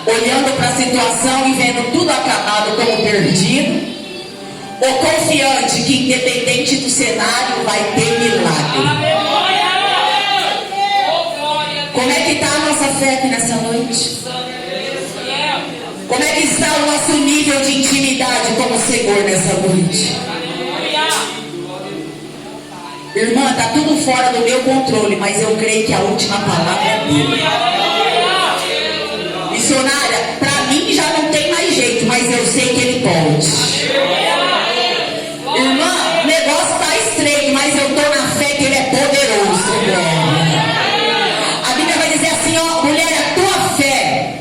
olhando para a situação e vendo tudo acabado como perdido, ou confiante que independente do cenário vai ter milagre? Como é que está a nossa fé aqui nessa noite? Como é que está o nosso nível de intimidade com o Senhor nessa noite? Irmã, está tudo fora do meu controle, mas eu creio que a última palavra é dele. Missionária, para mim já não tem mais jeito, mas eu sei que ele pode. Irmã, o negócio está estreito, mas eu estou na fé que ele é poderoso. A Bíblia vai dizer assim, ó, mulher, a tua fé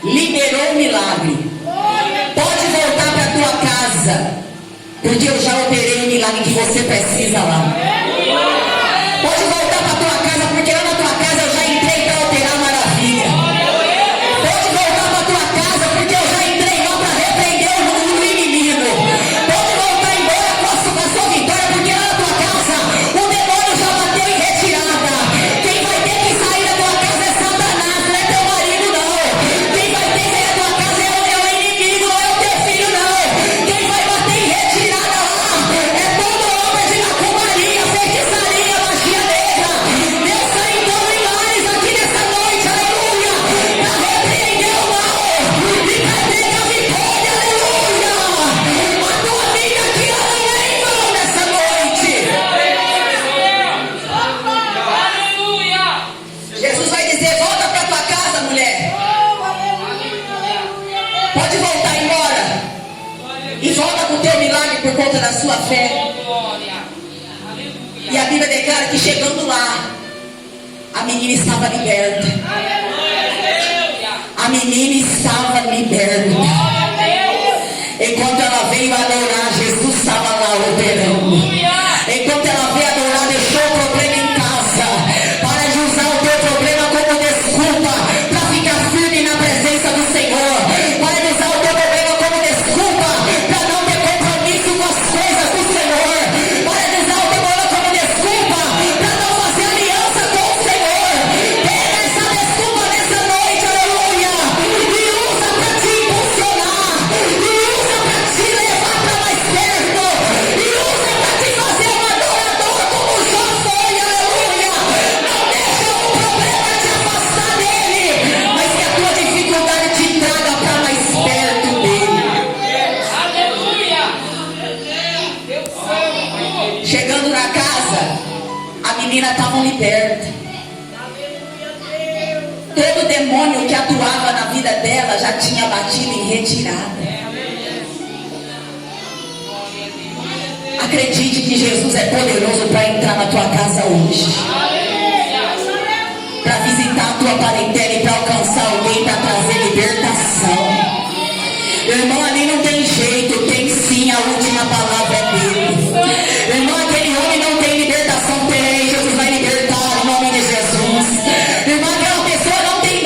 liberou um milagre. Pode voltar para a tua casa, porque eu já operei o milagre que você precisa lá. Pode voltar para a tua casa, porque lá na tua casa eu já entrei para operar maravilha. Pode voltar para a tua casa, porque eu já entrei lá para repreender o inimigo. Pode voltar embora com a sua vitória, porque lá na tua casa o demônio já bateu em retirada. Quem vai ter que sair da tua casa é Satanás, não é teu marido não. Quem vai ter que sair da tua casa é o inimigo, não é o teu filho não. Quem vai bater em retirada lá é todo homem de macumbaria, feitiçaria, magia negra. Deus está entrando em lares aqui nessa noite, aleluia, para repreender o mal e para entregar vitória, aleluia. A tua vida aqui ela não é em vão nessa noite. Jesus vai dizer, volta para tua casa, mulher. Pode voltar embora. E volta com o teu milagre por conta da sua fé. E a Bíblia declara que chegando lá, a menina estava liberta. A menina estava liberta. Enquanto ela veio adorar, Jesus estava lá operando. Enquanto ela veio adorar, deixou o problema em casa. Para de usar o teu problema como desculpa para ficar firme na presença do Senhor. Para de usar o teu problema como desculpa para não ter compromisso com as coisas do Senhor. Para de usar o teu problema como desculpa para não fazer aliança com o Senhor. Pega essa desculpa nessa noite, aleluia, e usa para te impulsionar, e usa para te levar para mais perto, e usa para te fazer um adorador como Jó foi, aleluia. Não deixa o problema te afastar dele, mas que a tua dificuldade te traga para mais perto dele. Chegando na casa, a menina estava liberta. Todo demônio que atuava na vida dela já tinha batido em retirada. Acredite que Jesus é poderoso para entrar na tua casa hoje, para visitar a tua parentela e para alcançar alguém, para trazer libertação. Irmão, ali não tem jeito, tem sim, a última palavra é dele. Irmão, aquele homem não tem libertação, tem, Jesus vai libertar em nome de Jesus. Irmão, aquela pessoa não tem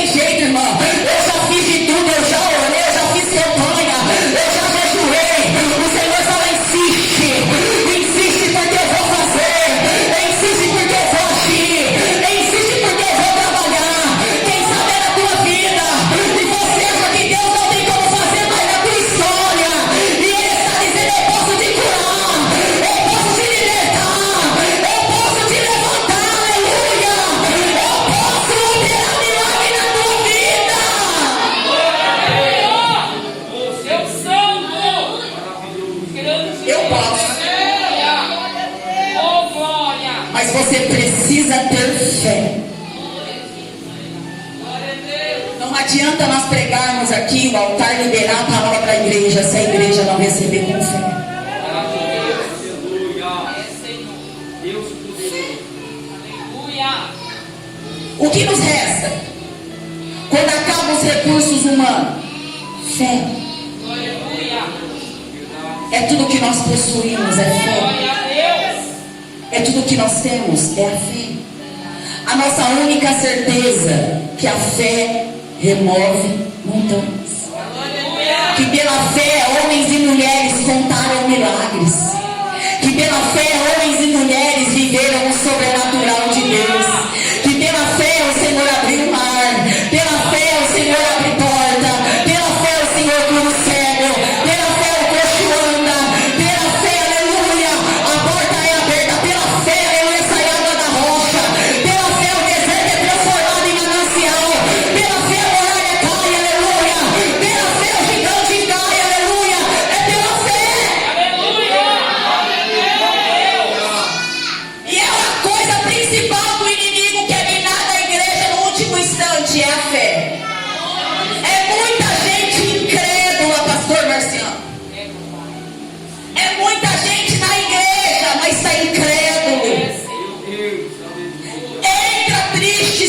jeito, irmão. Eu já fiz de tudo, eu já orei, eu já fiz campanha, eu já jejuei. O Senhor fala, insiste porque eu vou fazer, insiste porque eu vou agir, insiste porque eu vou trabalhar. Quem sabe é na tua vida, e você acha que Deus não tem como fazer mais na tua história, e Ele está dizendo, eu posso te curar, eu posso te libertar, eu posso te levantar, aleluia, eu posso operar milagre na tua vida. Eu posso, mas você precisa ter fé. Não adianta nós pregarmos aqui, o altar liberar a palavra para a igreja, se a igreja não receber com fé. O que nos resta? Quando acabam os recursos humanos, fé. É tudo que nós possuímos, é fé. É tudo que nós temos, é a fé. A nossa única certeza que a fé remove montanhas. Que pela fé homens e mulheres contaram milagres. Que pela fé homens e mulheres viveram o sobrenatural de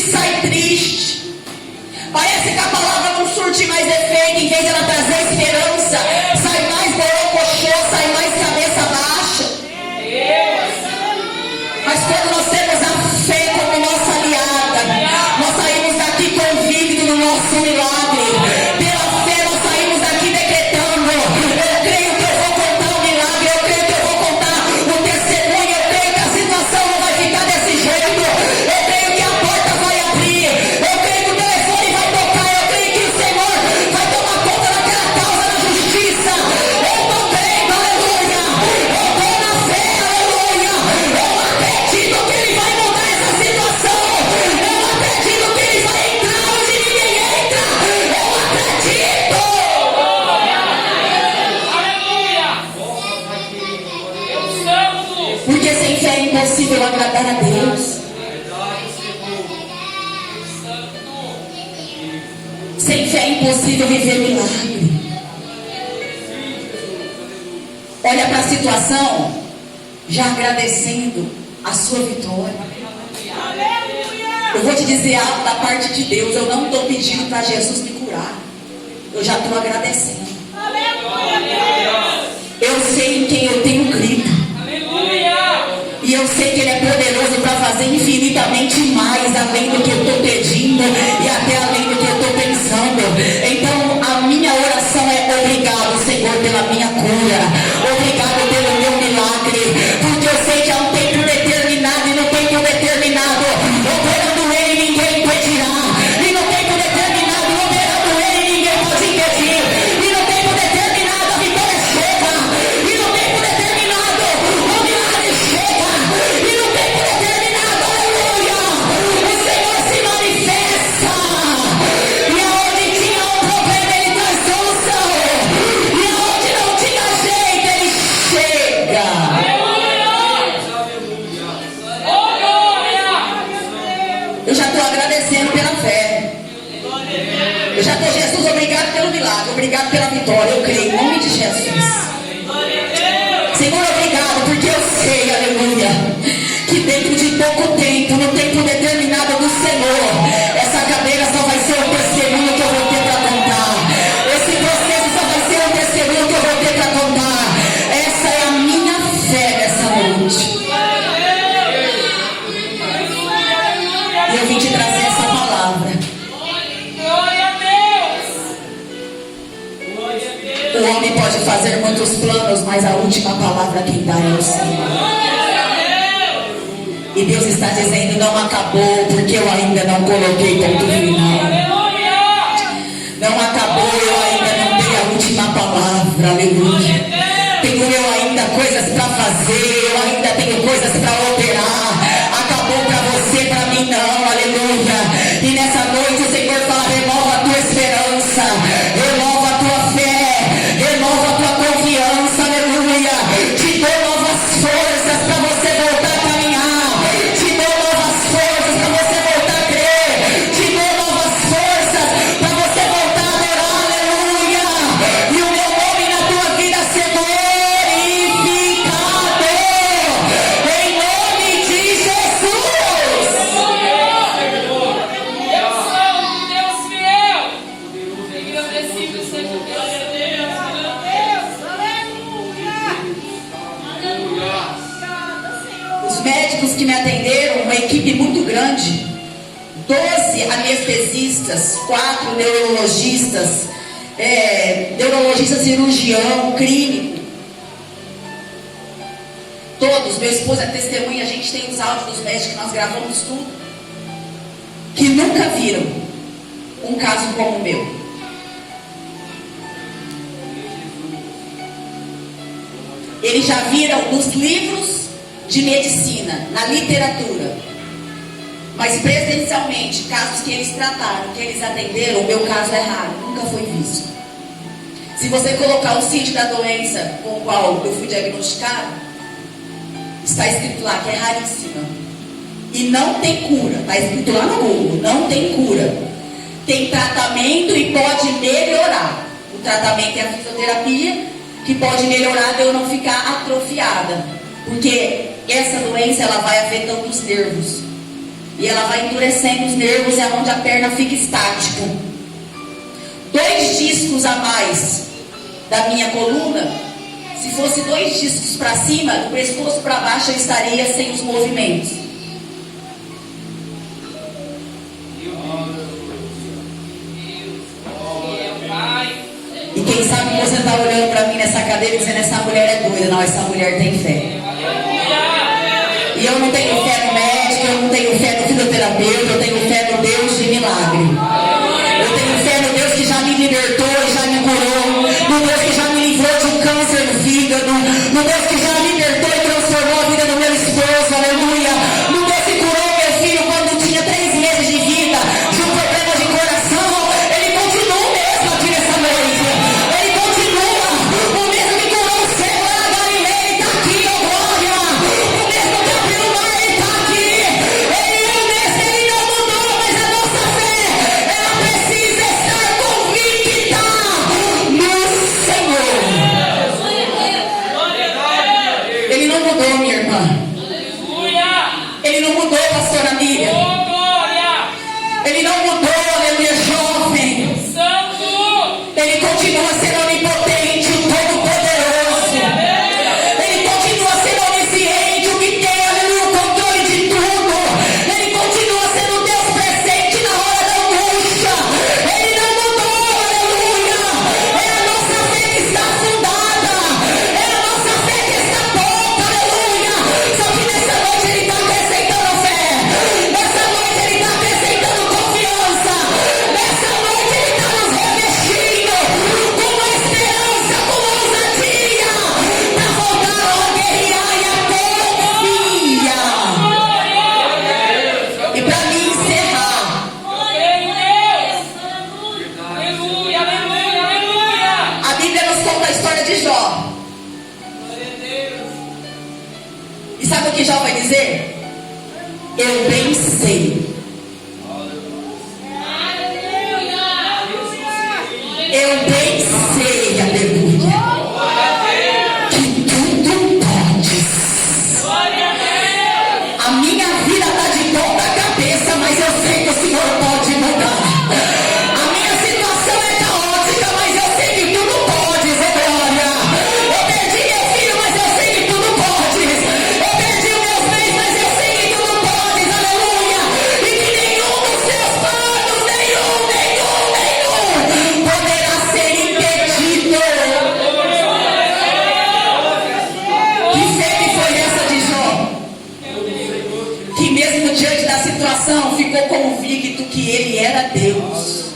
sai triste. Parece que a palavra não surte mais efeito. Em vez de ela trazer esperança, sai mais borocochô, sai mais cabeça baixa. Mas quando nós temos a fé como nossa aliada, nós saímos daqui convictos do nosso milagre. Pela fé nós saímos daqui decretando: eu creio que eu vou contar o milagre, eu creio que eu vou contar o testemunho, eu creio que a situação não vai ficar desse jeito, eu creio que a porta vai abrir, eu creio que o telefone vai tocar, eu creio que o Senhor vai tomar conta daquela causa da justiça. Eu estou crendo, aleluia, eu estou na fé, aleluia, eu acredito que Ele vai mudar essa situação, eu acredito que Ele vai entrar onde ninguém entra, eu acredito. Porque sem fé é impossível agradar a Deus. Sem fé é impossível viver milagre. Olha para a situação, já agradecendo a sua vitória. Eu vou te dizer algo da parte de Deus. Eu não estou pedindo para Jesus me curar. Eu já estou agradecendo. Eu sei em quem eu tenho crido. E eu sei que Ele é poderoso para fazer infinitamente mais, além do que eu estou pedindo e até além do que eu estou pensando. Então a minha oração é: obrigado, Senhor, pela minha cura. Obrigado pelo meu milagre. Porque eu sei que há um tempo determinado, e no tempo determinado, operando Ele, ninguém impedirá. E no tempo determinado, operando Ele, ninguém pode impedir. E no tempo determinado, a vitória chega. E no tempo determinado, o milagre chega. E no tempo determinado, aleluia, o Senhor se manifesta. E aonde tinha um problema, Ele traz solução. E aonde não tinha jeito, Ele chega. Eu já estou agradecendo pela fé. Eu já estou: Jesus, obrigado pelo milagre, obrigado pela vitória. Eu creio em nome de Jesus. Senhor, obrigado, porque eu sei, aleluia, que dentro de pouco tempo, no tempo determinado do Senhor, essa cadeira só vai ser um testemunho que eu vou ter para contar. Esse processo só vai ser um testemunho que eu vou ter para contar. Essa é a minha fé nessa noite. E eu vim te trazer essa palavra. O homem pode fazer muitos planos, mas a última palavra quem dá é o Senhor. E Deus está dizendo: não acabou, porque eu ainda não coloquei ponto final. Não acabou, eu ainda não dei a última palavra. Aleluia. Tenho eu ainda coisas para fazer, eu ainda tenho coisas para operar. Acabou para você, para mim não. Aleluia. E nessa noite o Senhor fala: renova a tua esperança, renova a tua fé, renova a tua confiança. Aleluia. Te dou novas forças para você voltar a caminhar. Te dou novas forças para você voltar a crer. Te dou novas forças para você voltar a adorar. Aleluia. E o meu nome na tua vida ser glorificado. Em nome de Jesus. Os médicos que me atenderam, uma equipe muito grande, 12 anestesistas, 4 neurologistas, neurologista cirurgião, clínico, todos, meu esposo é testemunha, a gente tem os áudios dos médicos, nós gravamos tudo, que nunca viram um caso como o meu. Eles já viram nos livros de medicina, na literatura, mas presencialmente, casos que eles trataram, que eles atenderam, o meu caso é raro, nunca foi visto. Se você colocar o sítio da doença com o qual eu fui diagnosticado, está escrito lá que é raríssima e não tem cura. Está escrito lá no Google: não tem cura. Tem tratamento e pode melhorar. O tratamento é a fisioterapia, que pode melhorar de eu não ficar atrofiada, porque essa doença ela vai afetando os nervos. E ela vai endurecendo os nervos, é onde a perna fica estática. 2 discos a mais da minha coluna, se fosse 2 discos para cima, do pescoço para baixo eu estaria sem os movimentos. E quem sabe você está olhando para mim nessa cadeira e dizendo: essa mulher é doida. Não, essa mulher tem fé. E eu não tenho fé no médico, eu não tenho fé no fisioterapeuta, eu tenho fé no Deus de milagre. Eu tenho fé no Deus que já me libertou e já me curou, no Deus que já me livrou de um câncer no fígado, no Deus que já libertou e transformou a vida do meu esposo, aleluia. No Deus que curou meu filho quando tinha 3 meses de vida, de um problema de coração. Ele continua o mesmo aqui nessa noite. Ele continua, o mesmo que curou o cego lá na Galileia, ele está aqui, ó glória. O mesmo que abriu o mar, ele está aqui. Ele é o mesmo, ele não mudou, mas a nossa fé, ela precisa estar convicta no Senhor. Ele não mudou, minha irmã. Ele não mudou, pastora Miriam. Ele não mudou, aleluia, jovem. Ele continua sendo onipotente, o todo-poderoso. Ele continua sendo onisciente, o que tem, aleluia, o controle de tudo. Ele continua sendo Deus presente na hora da angústia. Ele não mudou, aleluia. É a nossa fé que está fundada. É a nossa fé que está pronta, aleluia. Só que nessa noite ele está acrescentando fé. Nessa noite ele está acrescentando confiança. Nessa noite ele está nos revestindo com uma esperança, com uma ousadia, para voltar a guerrear e a confia. E para me encerrar, a Bíblia nos conta a história de Jó. E sabe o que Jó vai dizer? Eu bem sei. Eu bem sei, aleluia, que tudo podes. A minha vida está de ponta cabeça, mas eu sei que o Senhor pode mudar. A minha situação é caótica, mas eu sei que tudo podes, oh glória. Eu perdi meu filho, mas eu sei que tudo podes. Eu perdi os meus bens, mas eu sei que tudo podes, aleluia. E que nenhum dos seus planos, nenhum, poderá ser impedido. Que fé que foi essa de Jó? Que mesmo diante da situação ficou convicto que ele era Deus,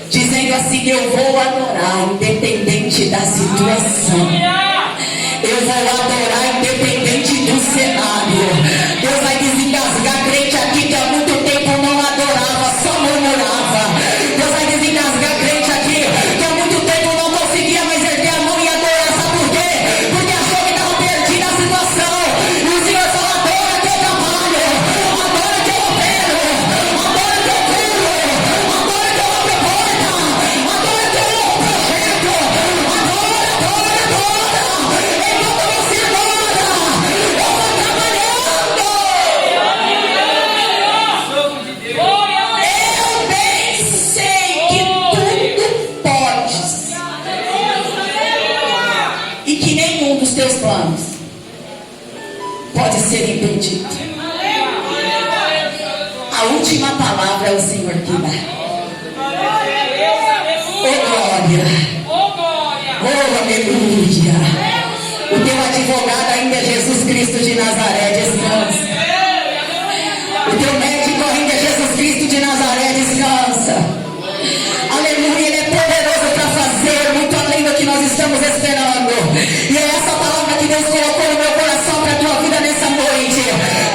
dizendo assim: eu vou adorar independente da situação. Eu vou adorar independente do cenário. Deus vai desengasgar crente aqui que há muito tempo não adorava, só murmurava. Deus vai desengasgar crente aqui que há muito tempo não conseguia mais erguer a mão e adorar. Sabe por quê? Porque achou que estava perdida a situação. E o Senhor fala: adora que eu trabalho, adora que eu opero, adora que eu curo, adora que eu abro a porta, adora que eu amo o projeto, adora. Enquanto você adora, eu vou trabalhando. Eu bem sei que tudo podes e que nenhum dos teus planos pode ser impedido. A última palavra é o Senhor que dá. Oh glória, oh aleluia. O teu advogado ainda é Jesus Cristo de Nazaré, descansa. O teu médico ainda é Jesus Cristo de Nazaré, descansa. Aleluia, ele é poderoso para fazer muito além do que nós estamos esperando. E é essa palavra que Deus colocou no meu coração para a tua vida nessa noite.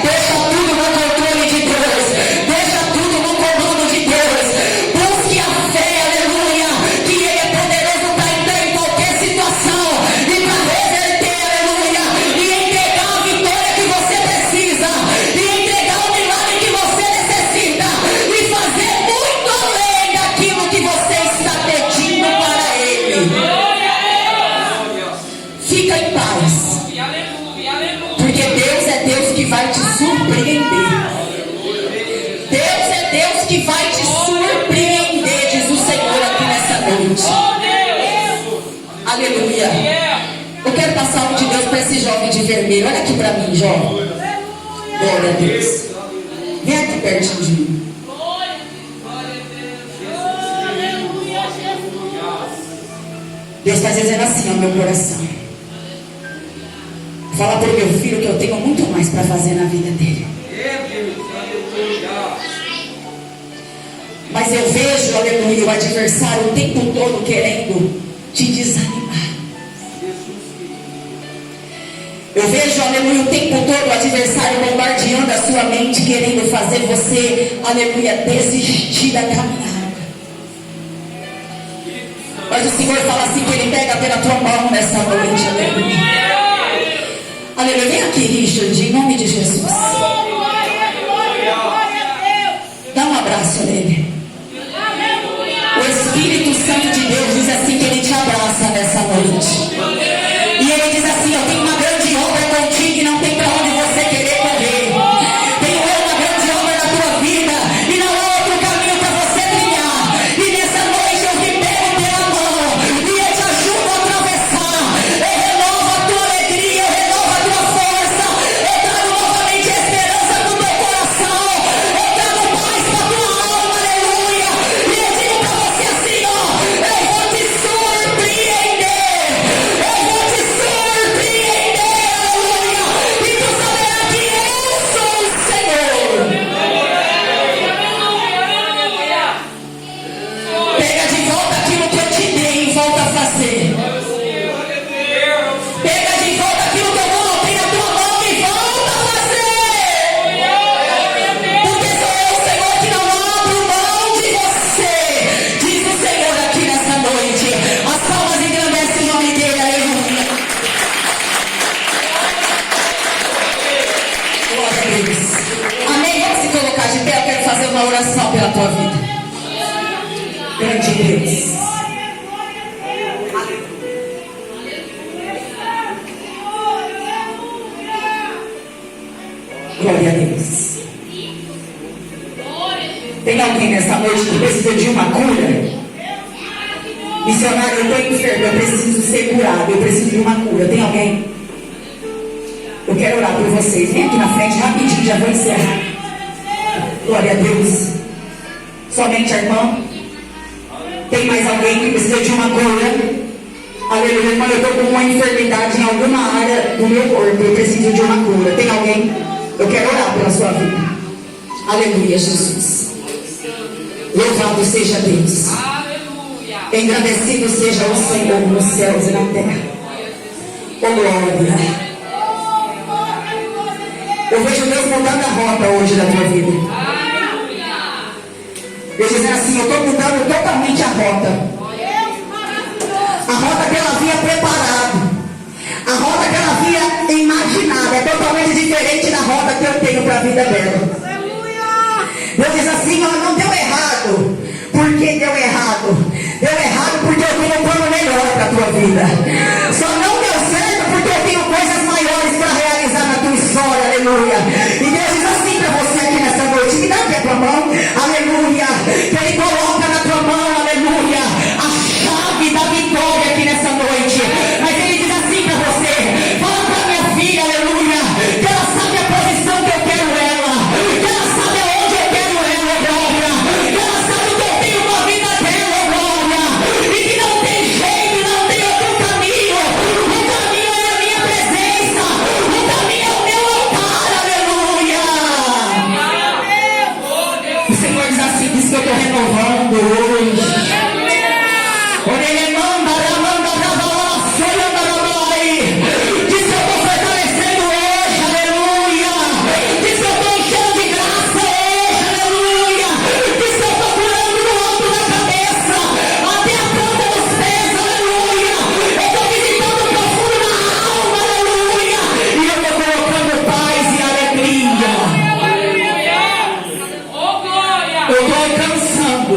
Deixa tudo no controle de Deus. Deixa tudo no comando de Deus. Busque a fé, aleluia, que ele é poderoso para entrar em qualquer situação e para reverter, aleluia, e entregar a vitória que você Deus que vai te surpreender, diz o Senhor aqui nessa noite. Aleluia. Eu quero passar a mão de Deus para esse jovem de vermelho. Olha aqui para mim, jovem. Glória a Deus. Vem aqui pertinho de mim. Deus está dizendo assim ao meu coração: fala para o meu filho que eu tenho muito mais para fazer na vida dele. Mas eu vejo, aleluia, o adversário o tempo todo querendo te desanimar. Eu vejo, aleluia, o tempo todo o adversário bombardeando a sua mente, querendo fazer você, aleluia, desistir da caminhada. Mas o Senhor fala assim, que Ele pega pela tua mão nessa noite, aleluia. Aleluia, vem aqui, Richard, em nome de Jesus. Dá um abraço nele. O Espírito Santo de Deus diz assim que Ele te abraça nessa noite. E Ele diz assim, eu tenho uma grande obra contigo e não tem para onde você querer correr. Tenho uma grande obra na tua vida e não há outro caminho para você trilhar. E nessa noite eu te pego pela mão e eu te ajudo a atravessar. Eu renovo a tua alegria, eu renovo a tua força. Eu trago novamente a esperança no teu coração. Eu trago paz para tua alma, aleluia. E eu digo para você assim, ó, eu vou te surpreender. Eu vou te surpreender, aleluia. E tu saberá que eu sou o Senhor. Pega de volta aquilo que eu te dei e volta a fazer. Pega de volta aquilo que eu coloquei na tua mão e volta a fazer. Porque sou eu, Senhor, que não abro mão de você. Diz o Senhor aqui nessa noite. As palmas engrandecem o nome dele, aleluia. Glória a Deus. Amém? Vamos se colocar de pé. Eu quero fazer uma oração pela tua vida. Grande Deus. Glória a Deus. Tem alguém nessa noite que precisa de uma cura? Missionário, eu estou enfermo, eu preciso ser curado, eu preciso de uma cura. Tem alguém? Eu quero orar por vocês. Vem aqui na frente rapidinho, já vou encerrar. Glória a Deus. Somente a irmã. Tem mais alguém que precisa de uma cura? Aleluia. Quando eu estou com uma enfermidade em alguma área do meu corpo, eu preciso de uma cura. Tem alguém? Eu quero orar pela sua vida. Aleluia, Jesus. Louvado seja Deus. Engrandecido seja o Senhor nos céus e na terra. Oh, glória. Eu vejo Deus mudando a rota hoje da tua vida. Deus dizendo assim, eu estou mudando totalmente a rota. A rota que ela havia preparado, a rota que ela havia imaginado, é totalmente diferente da rota que eu tenho para a vida dela. Deus diz assim, ó, não deu errado. Por que deu errado? Deu errado porque eu tenho um plano melhor para a tua vida. Só não deu certo porque eu tenho coisas maiores para realizar na tua história, aleluia. E Deus diz assim para você aqui nessa noite, me dá aqui a tua mão, aleluia. Que Ele coloca na tua mão, aleluia, a chave da vitória aqui nessa noite. Mas Ele diz assim para você, fala para minha filha, aleluia, que ela sabe a posição que eu quero ela, que ela sabe aonde eu quero ela, glória, que ela sabe o que eu tenho com a vida dela, glória, e que não tem jeito, não tem outro caminho. O caminho é a minha presença, o caminho é o meu altar, aleluia. O Senhor diz assim, diz que eu estou renovando hoje. Diz que eu estou fortalecendo hoje, aleluia. Diz que eu estou enchendo de graça hoje, aleluia. Diz que eu estou curando do alto da cabeça até a planta dos pés, aleluia. Eu estou visitando o profundo da alma, aleluia. E eu estou colocando paz e alegria. Eu estou alcançando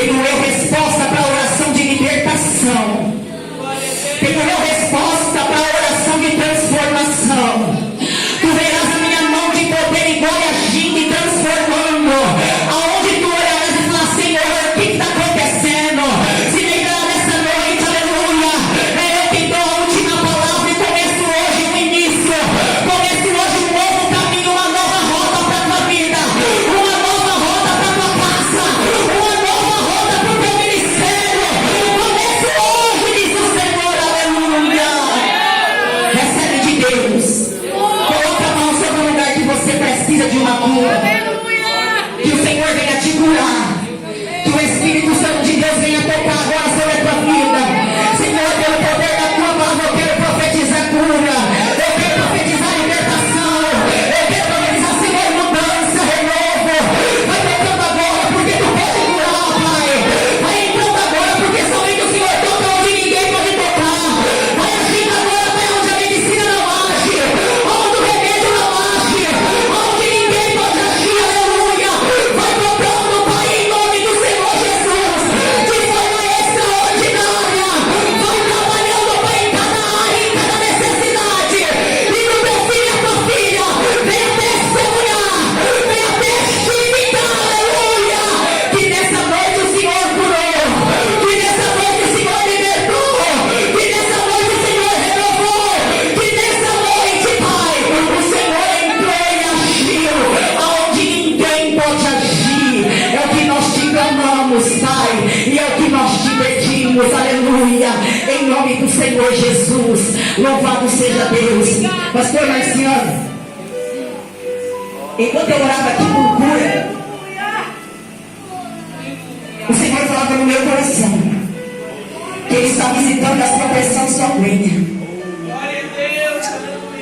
Tenho eu resposta para a oração de libertação. Tenho eu resposta para a oração de transformação. Tu verás a minha mão de poder e glória agindo e transformando. Aonde tu olharás e falar, Senhor, o que está acontecendo? Se lembrar nessa noite, aleluia. É eu que dou a última palavra e começo hoje um início. Começo hoje um novo caminho, uma nova rota para a tua vida. Uma nova rota para a tua casa. Uma nova rota para o teu ministério. Começo hoje, diz o Senhor, aleluia. Recebe de Deus. Coloca a mão sobre o lugar que você precisa de uma cura. Que o Senhor venha te curar. Que o Espírito Santo de Deus venha tocar agora sobre a tua vida. Senhor, pelo poder da tua palavra, eu quero profetizar cura. Eu quero profetizar libertação. Eu quero profetizar, Senhor, mudança, renovo. Vai tocando agora, porque tu pode curar, Pai. Vai entrando agora, porque somente o Senhor toca onde ninguém pode tocar. Vai agindo agora, Pai, onde a medicina não age. Onde o remédio não age. Onde ninguém pode agir, aleluia. Vai tocando, Pai, em nome do Senhor Jesus. De forma extraordinária. Vai trabalhando, Pai, em cada área, em cada necessidade. E no teu filho e a tua filha. Venha testemunhar. Venha testificar, aleluia. Que nessa noite o Senhor curou. Que nessa noite o Senhor libertou. Que nessa noite o Senhor renovou. Que nessa noite, Pai, o Senhor entrou e agiu. Aonde ninguém pode agir. É o que nós te clamamos, Pai. E é o que nós te pedimos, aleluia. Em nome do Senhor Jesus. Louvado seja Deus. Pastor Marciano, enquanto eu orava aqui por cura, o Senhor falava no meu coração que Ele está visitando a sua pressão sanguínea,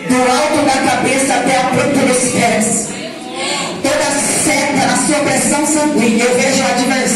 do alto da cabeça até a planta dos pés. Toda seta na sua pressão sanguínea, eu vejo o adversário